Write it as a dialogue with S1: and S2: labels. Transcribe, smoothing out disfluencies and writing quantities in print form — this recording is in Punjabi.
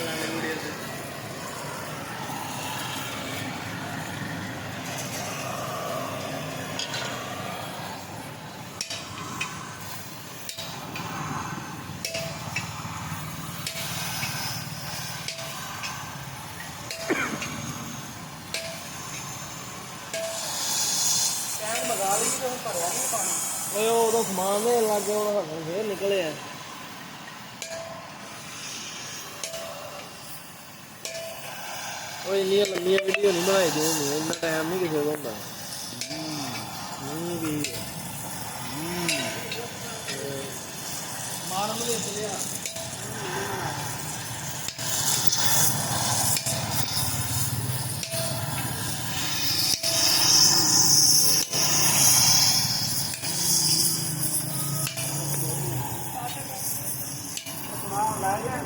S1: ਲਾਂਗੇ ਵੀਡੀਓ ਤੇ।
S2: ਲਗਾ ਲਈ ਤੇ ਭਰਿਆ ਨਹੀਂ ਪਾਣੀ।
S1: ਓਏ ਉਹਦਾ ਸਮਾਨ ਦੇ ਲੱਗੇ ਉਹਨਾਂ ਦਾ ਫੇਰ ਨਿਕਲੇ ਆ। ਓਏ ਇੰਨੀਆਂ ਲੰਮੀਆਂ ਵੀਡੀਓ ਨਹੀਂ ਬਣਾਈ ਦੀਆਂ ਹੁੰਦੀਆਂ, ਇੰਨਾ ਟਾਈਮ ਨਹੀਂ ਕਿਸੇ ਕੋਲ ਹੁੰਦਾ। ਵੀ
S2: ਮਾਰਨ ਨੂੰ ਵੇਚ ਲਿਆ। ਲੈ ਜਾ